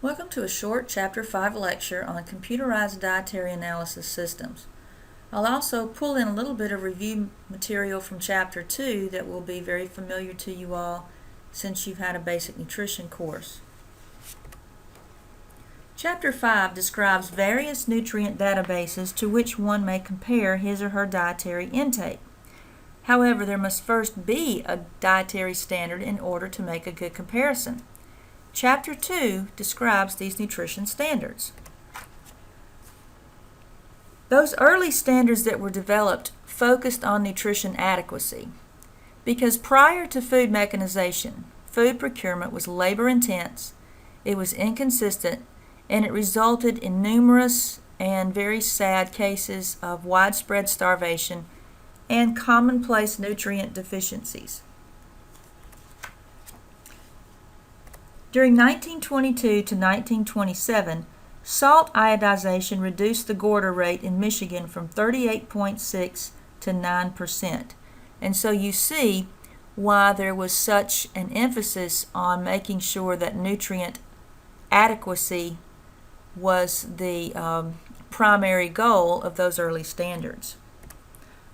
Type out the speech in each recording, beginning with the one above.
Welcome to a short Chapter 5 lecture on computerized dietary analysis systems. I'll also pull in a little bit of review material from Chapter 2 that will be very familiar to you all since you've had a basic nutrition course. Chapter 5 describes various nutrient databases to which one may compare his or her dietary intake. However, there must first be a dietary standard in order to make a good comparison. Chapter 2 describes these nutrition standards. Those early standards that were developed focused on nutrition adequacy because prior to food mechanization, food procurement was labor-intense, it was inconsistent, and it resulted in numerous and very sad cases of widespread starvation and commonplace nutrient deficiencies. During 1922 to 1927, salt iodization reduced the Gorder rate in Michigan from 38.6 to 9%. And so you see why there was such an emphasis on making sure that nutrient adequacy was the primary goal of those early standards.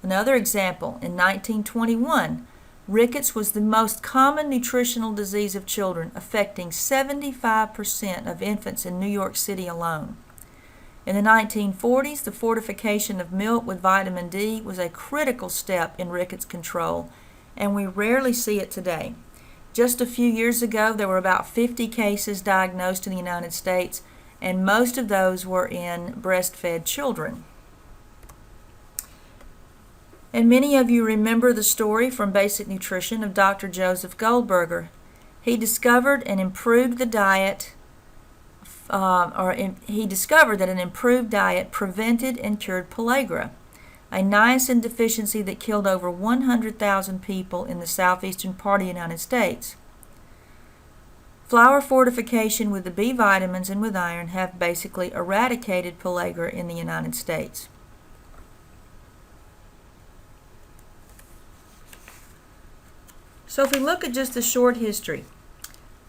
Another example, in 1921, rickets was the most common nutritional disease of children, affecting 75% of infants in New York City alone. In the 1940s, the fortification of milk with vitamin D was a critical step in rickets control, and we rarely see it today. Just a few years ago, there were about 50 cases diagnosed in the United States, and most of those were in breastfed children. And many of you remember the story from Basic Nutrition of Dr. Joseph Goldberger. He discovered and improved the diet, he discovered that an improved diet prevented and cured pellagra, a niacin deficiency that killed over 100,000 people in the southeastern part of the United States. Flour fortification with the B vitamins and with iron have basically eradicated pellagra in the United States. So if we look at just a short history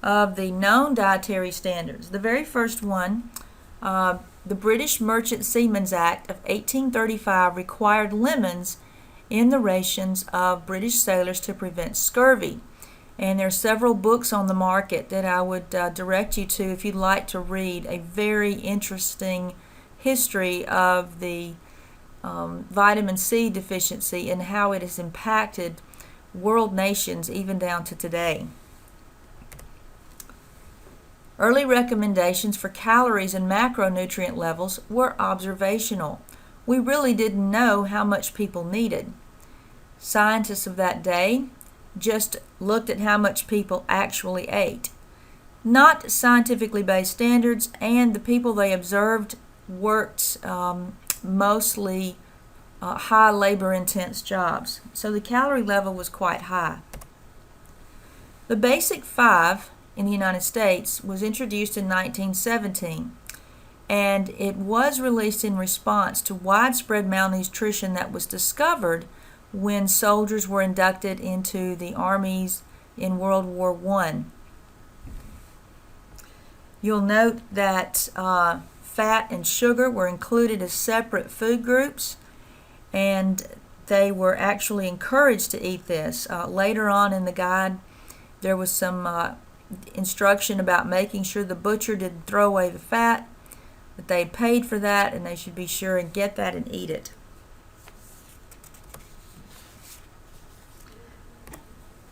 of the known dietary standards, the very first one, the British Merchant Seamen's Act of 1835 required lemons in the rations of British sailors to prevent scurvy. And there are several books on the market that I would direct you to if you'd like to read a very interesting history of the vitamin C deficiency and how it has impacted world nations even down to today. Early recommendations for calories and macronutrient levels were observational. We really didn't know how much people needed. Scientists of that day just looked at how much people actually ate. Not scientifically based standards, and the people they observed worked mostly high labor-intense jobs. So the calorie level was quite high. The Basic 5 in the United States was introduced in 1917, and it was released in response to widespread malnutrition that was discovered when soldiers were inducted into the armies in World War I. You'll note that fat and sugar were included as separate food groups, and they were actually encouraged to eat this. Later on in the guide, there was some instruction about making sure the butcher didn't throw away the fat, that they paid for that, and they should be sure and get that and eat it.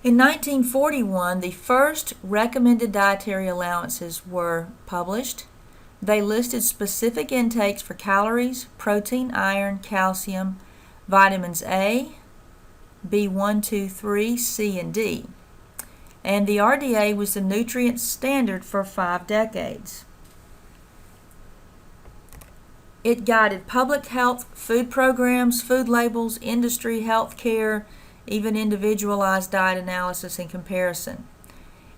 In 1941, the first recommended dietary allowances were published. They listed specific intakes for calories, protein, iron, calcium, vitamins A, B1, 2, 3, C, and D. And the RDA was the nutrient standard for 5 decades. It guided public health, food programs, food labels, industry, health care, even individualized diet analysis and comparison.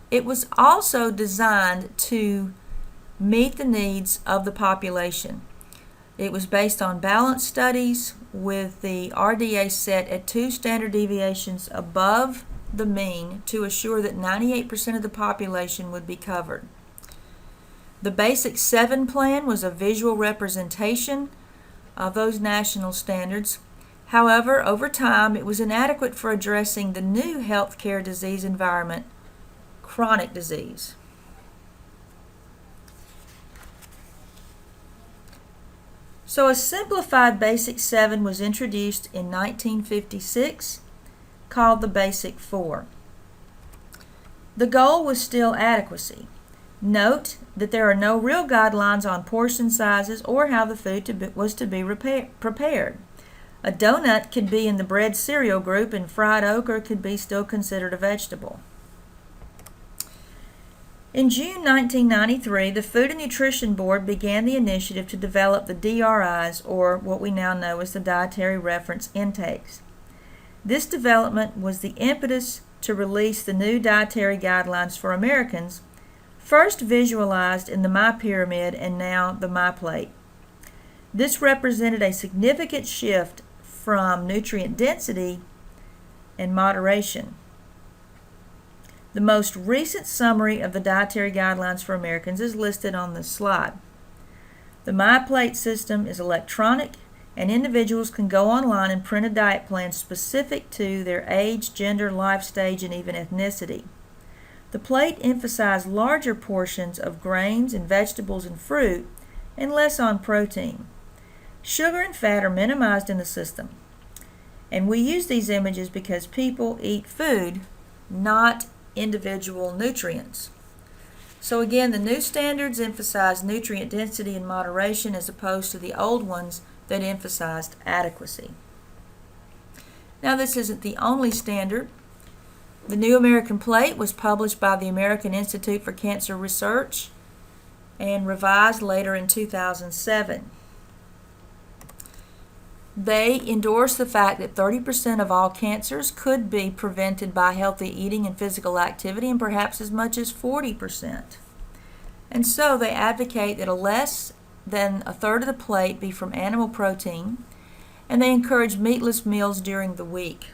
It was also designed to meet the needs of the population. It was based on balanced studies with the RDA set at 2 standard deviations above the mean to assure that 98% of the population would be covered. The Basic 7 plan was a visual representation of those national standards. However, over time, it was inadequate for addressing the new healthcare disease environment, chronic disease. So a simplified Basic 7 was introduced in 1956, called the Basic 4. The goal was still adequacy. Note that there are no real guidelines on portion sizes or how the food was to be prepared. A donut could be in the bread cereal group, and fried okra could be still considered a vegetable. In June 1993, the Food and Nutrition Board began the initiative to develop the DRIs, or what we now know as the Dietary Reference Intakes. This development was the impetus to release the new dietary guidelines for Americans, first visualized in the My Pyramid and now the My Plate. This represented a significant shift from nutrient density and moderation. The most recent summary of the dietary guidelines for Americans is listed on this slide. The My Plate system is electronic, and individuals can go online and print a diet plan specific to their age, gender, life stage, and even ethnicity. The plate emphasized larger portions of grains and vegetables and fruit and less on protein. Sugar and fat are minimized in the system. And we use these images because people eat food, not individual nutrients. So again, the new standards emphasize nutrient density and moderation as opposed to the old ones that emphasized adequacy. Now, this isn't the only standard. The New American Plate was published by the American Institute for Cancer Research and revised later in 2007. They endorse the fact that 30% of all cancers could be prevented by healthy eating and physical activity, and perhaps as much as 40%. And so they advocate that less than a third of the plate be from animal protein, and they encourage meatless meals during the week,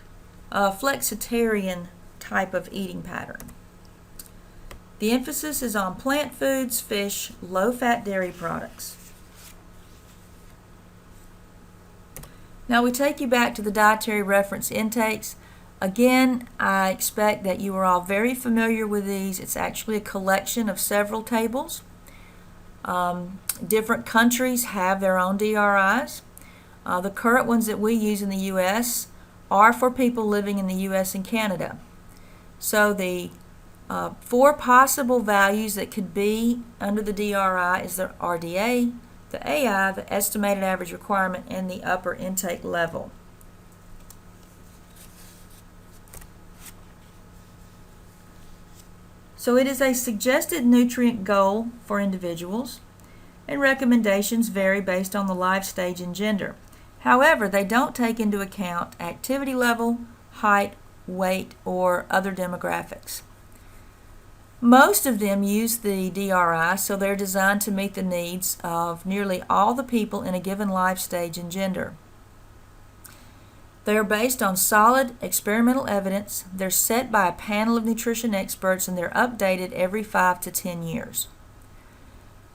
a flexitarian type of eating pattern. The emphasis is on plant foods, fish, low-fat dairy products. Now we take you back to the dietary reference intakes. Again, I expect that you are all very familiar with these. It's actually a collection of several tables. Different countries have their own DRIs. The current ones that we use in the U.S. are for people living in the U.S. and Canada. So the 4 possible values that could be under the DRI is the RDA, the AI, the estimated average requirement, and the upper intake level. So it is a suggested nutrient goal for individuals, and recommendations vary based on the life stage and gender. However, they don't take into account activity level, height, weight, or other demographics. Most of them use the DRI, so they're designed to meet the needs of nearly all the people in a given life stage and gender. They are based on solid experimental evidence. They're set by a panel of nutrition experts, and they're updated every 5 to 10 years.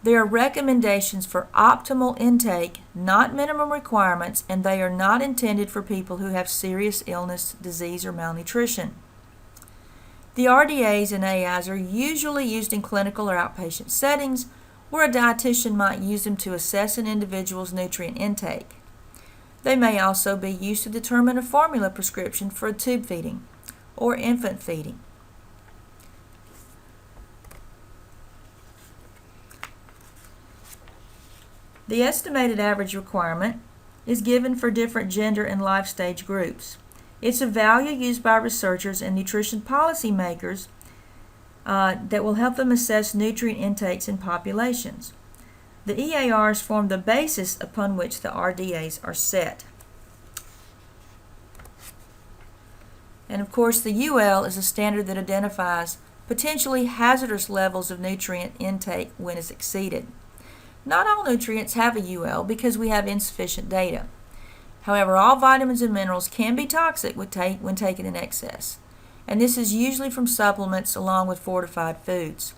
There are recommendations for optimal intake, not minimum requirements, and they are not intended for people who have serious illness, disease, or malnutrition. The RDAs and AIs are usually used in clinical or outpatient settings where a dietitian might use them to assess an individual's nutrient intake. They may also be used to determine a formula prescription for a tube feeding or infant feeding. The estimated average requirement is given for different gender and life stage groups. It's a value used by researchers and nutrition policy makers that will help them assess nutrient intakes in populations. The EARs form the basis upon which the RDAs are set. And of course, the UL is a standard that identifies potentially hazardous levels of nutrient intake when it's exceeded. Not all nutrients have a UL because we have insufficient data. However, all vitamins and minerals can be toxic when taken in excess, and this is usually from supplements along with fortified foods.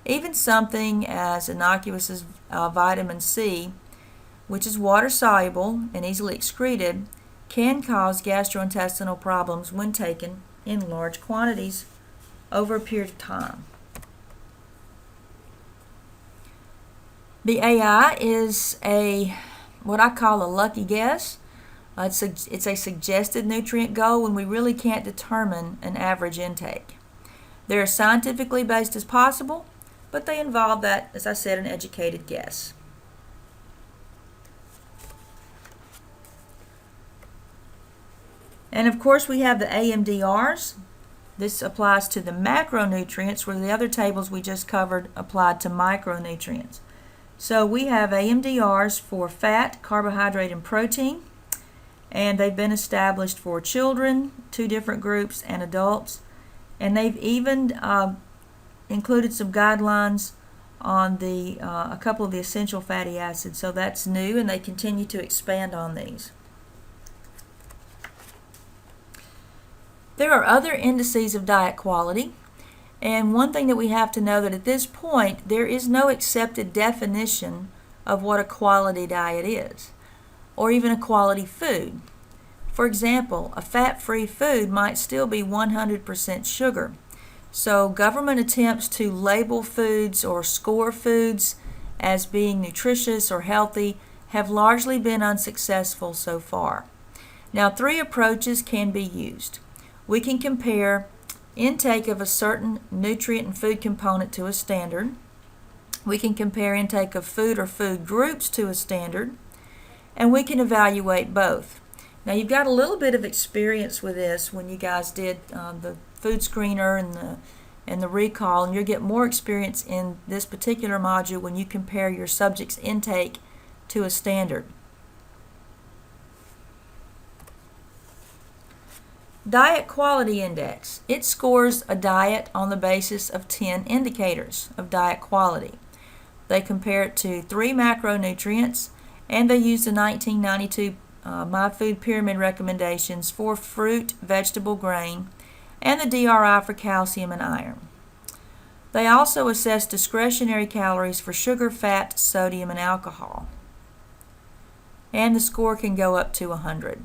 Even something as innocuous as vitamin C, which is water soluble and easily excreted, can cause gastrointestinal problems when taken in large quantities over a period of time. The AI is what I call a lucky guess. It's a suggested nutrient goal when we really can't determine an average intake. They're as scientifically based as possible, but they involve that, as I said, an educated guess. And of course we have the AMDRs. This applies to the macronutrients, where the other tables we just covered applied to micronutrients. So we have AMDRs for fat, carbohydrate, and protein, and they've been established for children, 2 different groups, and adults. And they've even included some guidelines on a couple of the essential fatty acids. So that's new, and they continue to expand on these. There are other indices of diet quality, and one thing that we have to know that at this point there is no accepted definition of what a quality diet is, or even a quality food. For example, a fat-free food might still be 100% sugar. So government attempts to label foods or score foods as being nutritious or healthy have largely been unsuccessful so far. Now, 3 approaches can be used. We can compare intake of a certain nutrient and food component to a standard. We can compare intake of food or food groups to a standard. And we can evaluate both. Now, you've got a little bit of experience with this when you guys did the food screener and the recall, and you'll get more experience in this particular module when you compare your subject's intake to a standard. Diet Quality Index. It scores a diet on the basis of 10 indicators of diet quality. They compare it to 3 macronutrients, and they use the 1992 My Food Pyramid recommendations for fruit, vegetable, grain, and the DRI for calcium and iron. They also assess discretionary calories for sugar, fat, sodium, and alcohol. And the score can go up to 100.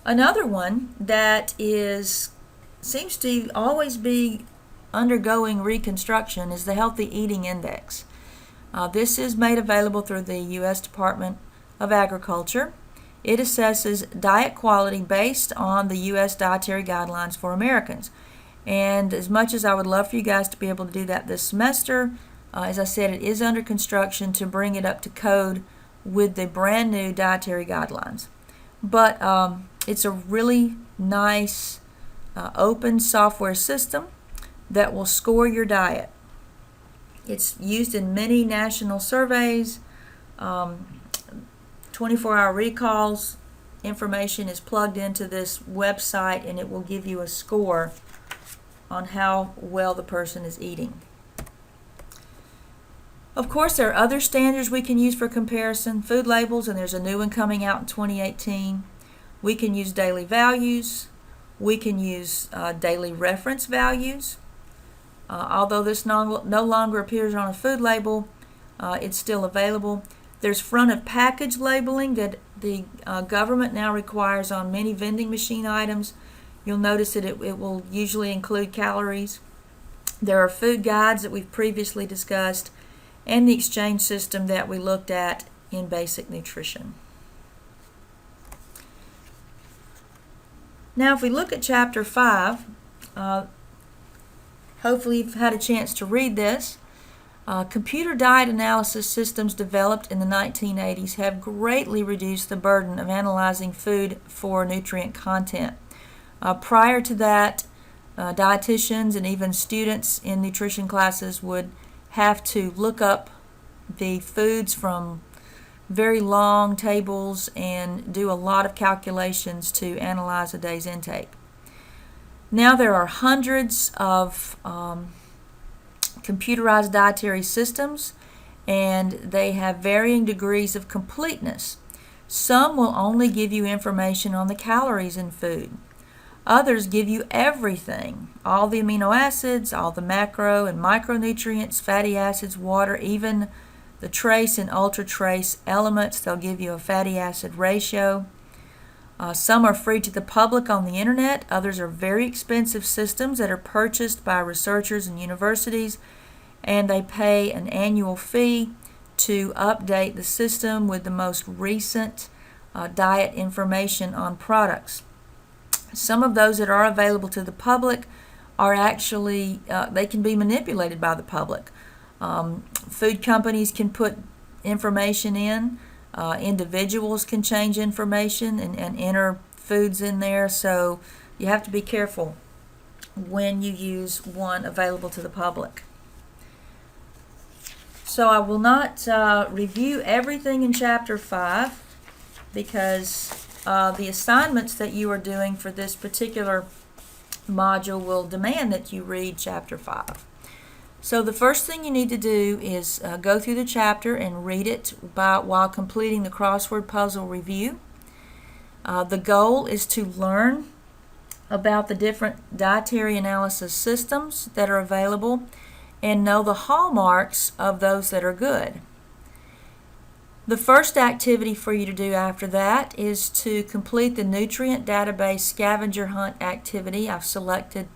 Another one that seems to always be undergoing reconstruction is the Healthy Eating Index. This is made available through the U.S. Department of Agriculture. It assesses diet quality based on the U.S. Dietary Guidelines for Americans. And as much as I would love for you guys to be able to do that this semester, as I said, it is under construction to bring it up to code with the brand new Dietary Guidelines. But it's a really nice open software system that will score your diet. It's used in many national surveys, 24-hour recalls. Information is plugged into this website, and it will give you a score on how well the person is eating. Of course, there are other standards we can use for comparison. Food labels, and there's a new one coming out in 2018. We can use daily values. We can use daily reference values. Although this no longer appears on a food label, it's still available. There's front of package labeling that the government now requires on many vending machine items. You'll notice that it will usually include calories. There are food guides that we've previously discussed, and the exchange system that we looked at in basic nutrition. Now, if we look at Chapter 5, hopefully you've had a chance to read this. Computer diet analysis systems developed in the 1980s have greatly reduced the burden of analyzing food for nutrient content. Prior to that, dietitians and even students in nutrition classes would have to look up the foods from very long tables and do a lot of calculations to analyze a day's intake. Now there are hundreds of computerized dietary systems, and they have varying degrees of completeness. Some will only give you information on the calories in food. Others give you everything, all the amino acids, all the macro and micronutrients, fatty acids, water, even the trace and ultra trace elements. They'll give you a fatty acid ratio. Some are free to the public on the internet. Others are very expensive systems that are purchased by researchers and universities, and they pay an annual fee to update the system with the most recent diet information on products. Some of those that are available to the public are actually, they can be manipulated by the public. Food companies can put information in. Individuals can change information and enter foods in there, so you have to be careful when you use one available to the public. So I will not review everything in Chapter 5 because the assignments that you are doing for this particular module will demand that you read Chapter 5. So the first thing you need to do is go through the chapter and read it while completing the crossword puzzle review. The goal is to learn about the different dietary analysis systems that are available and know the hallmarks of those that are good. The first activity for you to do after that is to complete the nutrient database scavenger hunt activity. I've selected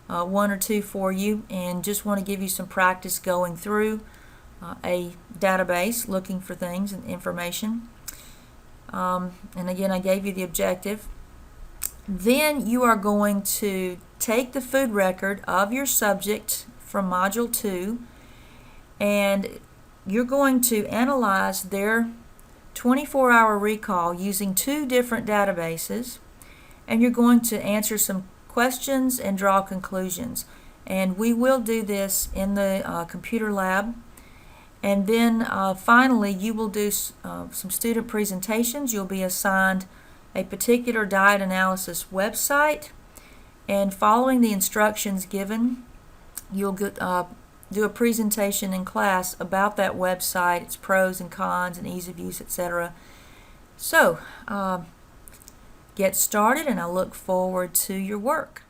one or two for you and just want to give you some practice going through a database looking for things and information. And again, I gave you the objective. Then you are going to take the food record of your subject from Module 2 and you're going to analyze their 24-hour recall using two different databases, and you're going to answer some questions and draw conclusions. And we will do this in the computer lab. And then finally, you will do some student presentations. You'll be assigned a particular diet analysis website, and following the instructions given, you'll do a presentation in class about that website, its pros and cons and ease of use, etc. So, get started, and I look forward to your work.